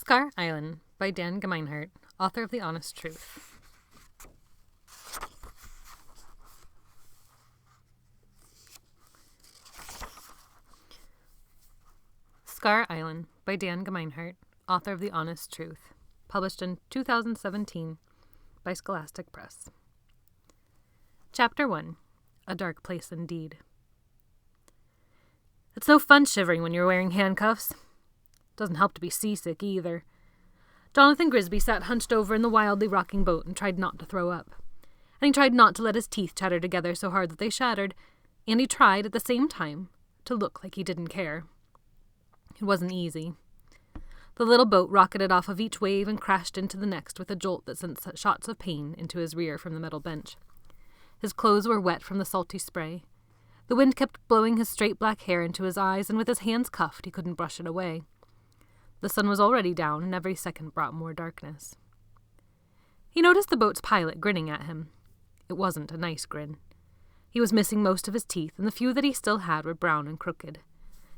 Scar Island by Dan Gemeinhart, author of The Honest Truth. Scar Island by Dan Gemeinhart, author of The Honest Truth, published in 2017 by Scholastic Press. Chapter 1. A Dark Place Indeed. It's no fun shivering when you're wearing handcuffs. Doesn't help to be seasick either. Jonathan Grisby sat hunched over in the wildly rocking boat and tried not to throw up. And he tried not to let his teeth chatter together so hard that they shattered, and he tried at the same time to look like he didn't care. It wasn't easy. The little boat rocketed off of each wave and crashed into the next with a jolt that sent shots of pain into his rear from the metal bench. His clothes were wet from the salty spray. The wind kept blowing his straight black hair into his eyes, and with his hands cuffed, he couldn't brush it away. The sun was already down, and every second brought more darkness. He noticed the boat's pilot grinning at him. It wasn't a nice grin. He was missing most of his teeth, and the few that he still had were brown and crooked.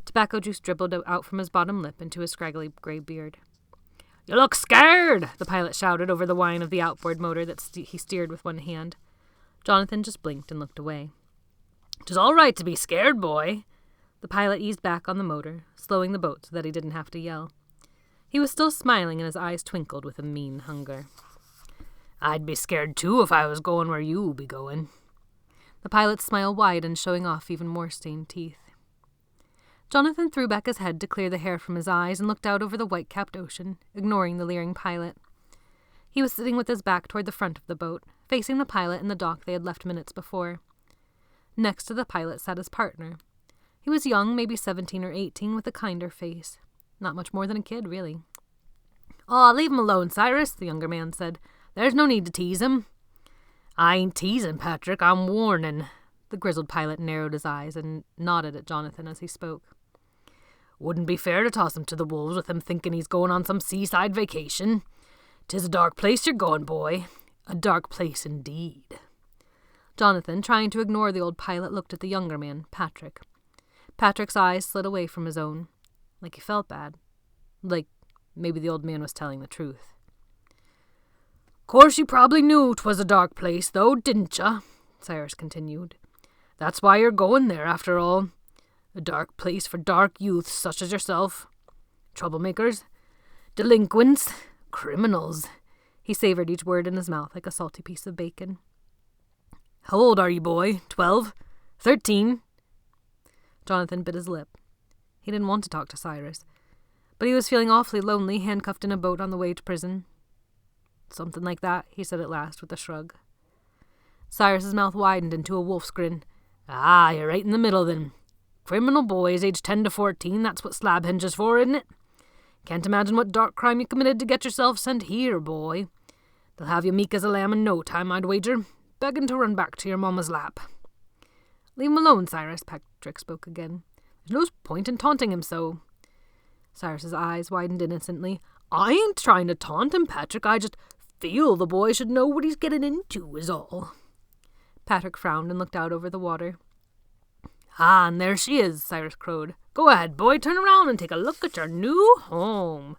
Tobacco juice dribbled out from his bottom lip into his scraggly gray beard. "You look scared!" the pilot shouted over the whine of the outboard motor that he steered with one hand. Jonathan just blinked and looked away. "'Tis all right to be scared, boy." The pilot eased back on the motor, slowing the boat so that he didn't have to yell. He was still smiling, and his eyes twinkled with a mean hunger. "I'd be scared, too, if I was going where you be going." The pilot's smile widened, showing off even more stained teeth. Jonathan threw back his head to clear the hair from his eyes and looked out over the white-capped ocean, ignoring the leering pilot. He was sitting with his back toward the front of the boat, facing the pilot and the dock they had left minutes before. Next to the pilot sat his partner. He was young, maybe 17 or 18, with a kinder face. Not much more than a kid, really. "Aw, leave him alone, Cyrus," the younger man said. "There's no need to tease him." "I ain't teasing, Patrick, I'm warning." The grizzled pilot narrowed his eyes and nodded at Jonathan as he spoke. "Wouldn't be fair to toss him to the wolves with him thinking he's going on some seaside vacation. 'Tis a dark place you're going, boy. A dark place indeed." Jonathan, trying to ignore the old pilot, looked at the younger man, Patrick. Patrick's eyes slid away from his own, like he felt bad. Like maybe the old man was telling the truth. "Course you probably knew 'twas a dark place, though, didn't ya?" Cyrus continued. "That's why you're going there, after all. A dark place for dark youths such as yourself. Troublemakers. Delinquents. Criminals." He savored each word in his mouth like a salty piece of bacon. "How old are you, boy? 12? 13? Jonathan bit his lip. He didn't want to talk to Cyrus, but he was feeling awfully lonely, handcuffed in a boat on the way to prison. "Something like that," he said at last with a shrug. Cyrus's mouth widened into a wolf's grin. "Ah, you're right in the middle, then. Criminal boys aged 10 to 14, that's what Slabhenge is for, isn't it? Can't imagine what dark crime you committed to get yourself sent here, boy. They'll have you meek as a lamb in no time, I'd wager, begging to run back to your mamma's lap." "Leave him alone, Cyrus," Patrick spoke again. "There's no point in taunting him so." Cyrus's eyes widened innocently. "I ain't trying to taunt him, Patrick. I just feel the boy should know what he's getting into, is all." Patrick frowned and looked out over the water. "Ah, and there she is," Cyrus crowed. "Go ahead, boy, turn around and take a look at your new home."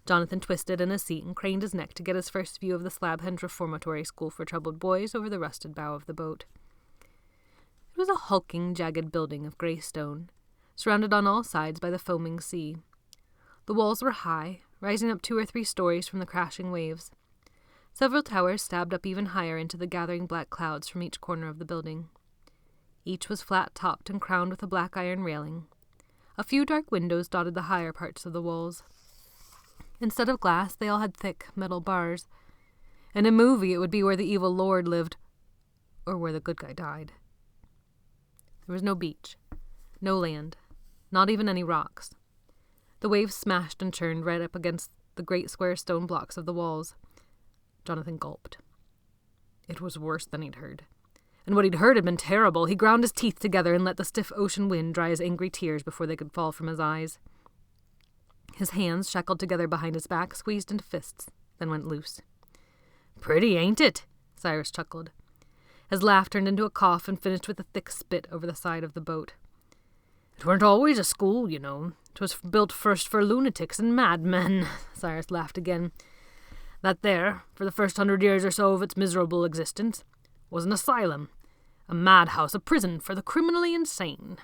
Jonathan twisted in his seat and craned his neck to get his first view of the Slabhenge Reformatory School for Troubled Boys over the rusted bow of the boat. It was a hulking, jagged building of grey stone, surrounded on all sides by the foaming sea. The walls were high, rising up 2 or 3 stories from the crashing waves. Several towers stabbed up even higher into the gathering black clouds from each corner of the building. Each was flat-topped and crowned with a black iron railing. A few dark windows dotted the higher parts of the walls. Instead of glass, they all had thick metal bars. In a movie, it would be where the evil lord lived, or where the good guy died. There was no beach, no land, not even any rocks. The waves smashed and churned right up against the great square stone blocks of the walls. Jonathan gulped. It was worse than he'd heard. And what he'd heard had been terrible. He ground his teeth together and let the stiff ocean wind dry his angry tears before they could fall from his eyes. His hands, shackled together behind his back, squeezed into fists, then went loose. "Pretty, ain't it?" Cyrus chuckled. His laugh turned into a cough and finished with a thick spit over the side of the boat. "It weren't always a school, you know. 'Twas built first for lunatics and madmen." Cyrus laughed again. "That there, for the first 100 years or so of its miserable existence, was an asylum, a madhouse, a prison for the criminally insane."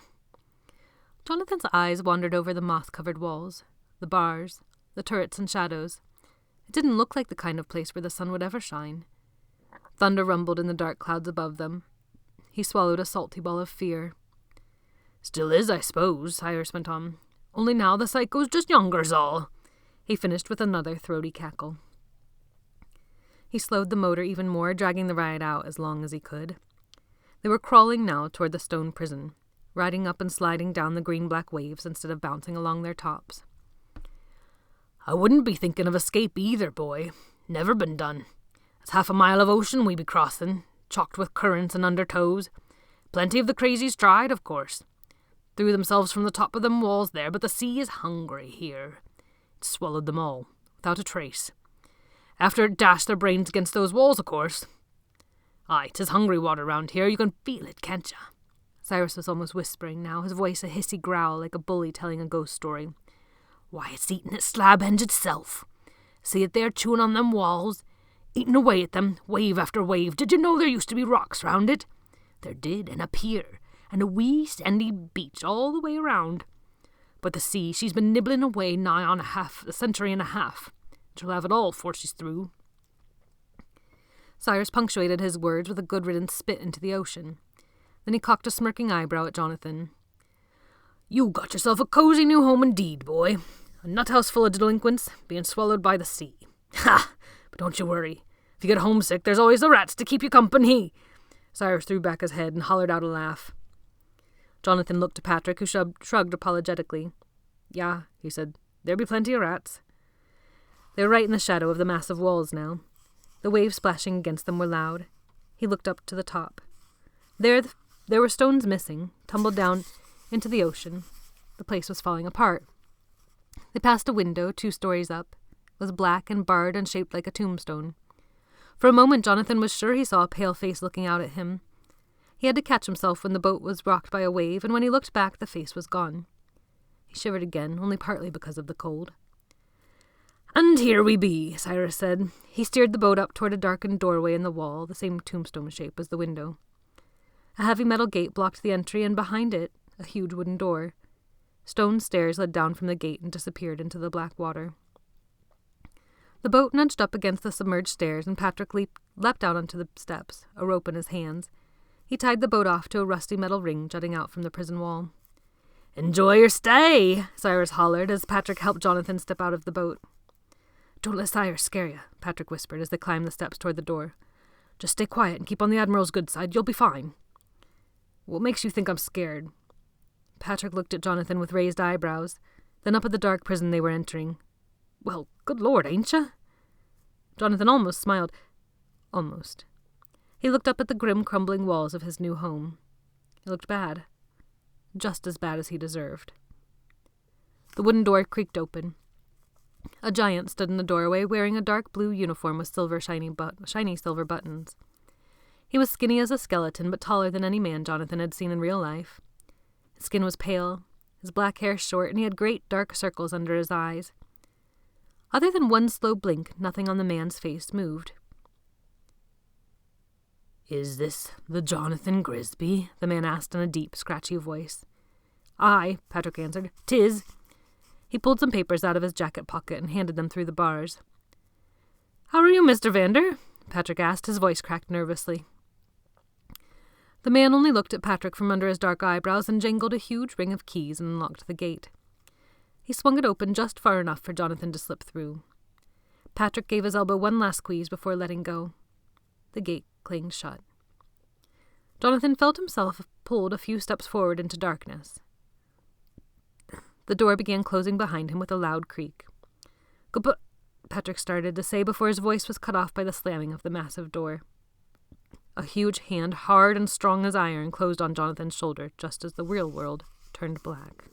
Jonathan's eyes wandered over the moth-covered walls, the bars, the turrets and shadows. It didn't look like the kind of place where the sun would ever shine. Thunder rumbled in the dark clouds above them. He swallowed a salty ball of fear. "Still is, I suppose," Cyrus went on. "Only now the psycho's just younger's all." He finished with another throaty cackle. He slowed the motor even more, dragging the ride out as long as he could. They were crawling now toward the stone prison, riding up and sliding down the green-black waves instead of bouncing along their tops. "I wouldn't be thinking of escape either, boy. Never been done. It's 1/2 mile of ocean we be crossing, chocked with currents and undertows. Plenty of the crazies tried, of course. Threw themselves from the top of them walls there, but the sea is hungry here. It swallowed them all, without a trace. After it dashed their brains against those walls, of course. Aye, 'tis hungry water round here. You can feel it, can't ya?" Cyrus was almost whispering now, his voice a hissy growl like a bully telling a ghost story. "Why, it's eating at Slabhenge itself. See it there chewing on them walls, eating away at them, wave after wave. Did you know there used to be rocks round it? There did, and a pier, and a wee sandy beach all the way around. But the sea, she's been nibbling away nigh on a century and a half. She'll have it all 'fore she's through." Cyrus punctuated his words with a good-riddance spit into the ocean. Then he cocked a smirking eyebrow at Jonathan. "You got yourself a cosy new home indeed, boy. A nut-house full of delinquents, being swallowed by the sea. Ha! But don't you worry. If you get homesick, there's always the rats to keep you company." Cyrus threw back his head and hollered out a laugh. Jonathan looked to Patrick, who shrugged apologetically. "Yeah," he said, "there be plenty of rats." They were right in the shadow of the massive walls now. The waves splashing against them were loud. He looked up to the top. There were stones missing, tumbled down into the ocean. The place was falling apart. They passed a window 2 stories up. It was black and barred and shaped like a tombstone. For a moment Jonathan was sure he saw a pale face looking out at him. He had to catch himself when the boat was rocked by a wave, and when he looked back the face was gone. He shivered again, only partly because of the cold. "And here we be," Cyrus said. He steered the boat up toward a darkened doorway in the wall, the same tombstone shape as the window. A heavy metal gate blocked the entry, and behind it, a huge wooden door. Stone stairs led down from the gate and disappeared into the black water. The boat nudged up against the submerged stairs, and Patrick leapt out onto the steps, a rope in his hands. He tied the boat off to a rusty metal ring jutting out from the prison wall. "Enjoy your stay," Cyrus hollered as Patrick helped Jonathan step out of the boat. "Don't let Cyrus scare you," Patrick whispered as they climbed the steps toward the door. "Just stay quiet and keep on the Admiral's good side. You'll be fine." "What makes you think I'm scared?" Patrick looked at Jonathan with raised eyebrows, then up at the dark prison they were entering. "Well, good Lord, ain't ya?" Jonathan almost smiled. Almost. He looked up at the grim, crumbling walls of his new home. It looked bad. Just as bad as he deserved. The wooden door creaked open. A giant stood in the doorway, wearing a dark blue uniform with shiny silver buttons. He was skinny as a skeleton, but taller than any man Jonathan had seen in real life. His skin was pale, his black hair short, and he had great dark circles under his eyes. Other than one slow blink, nothing on the man's face moved. "Is this the Jonathan Grisby?" the man asked in a deep, scratchy voice. "Aye," Patrick answered. "'Tis." He pulled some papers out of his jacket pocket and handed them through the bars. "How are you, Mr. Vander?" Patrick asked, his voice cracked nervously. The man only looked at Patrick from under his dark eyebrows and jangled a huge ring of keys and unlocked the gate. He swung it open just far enough for Jonathan to slip through. Patrick gave his elbow one last squeeze before letting go. The gate clanged shut. Jonathan felt himself pulled a few steps forward into darkness. The door began closing behind him with a loud creak. "Good-bye," Patrick started to say before his voice was cut off by the slamming of the massive door. A huge hand, hard and strong as iron, closed on Jonathan's shoulder just as the real world turned black.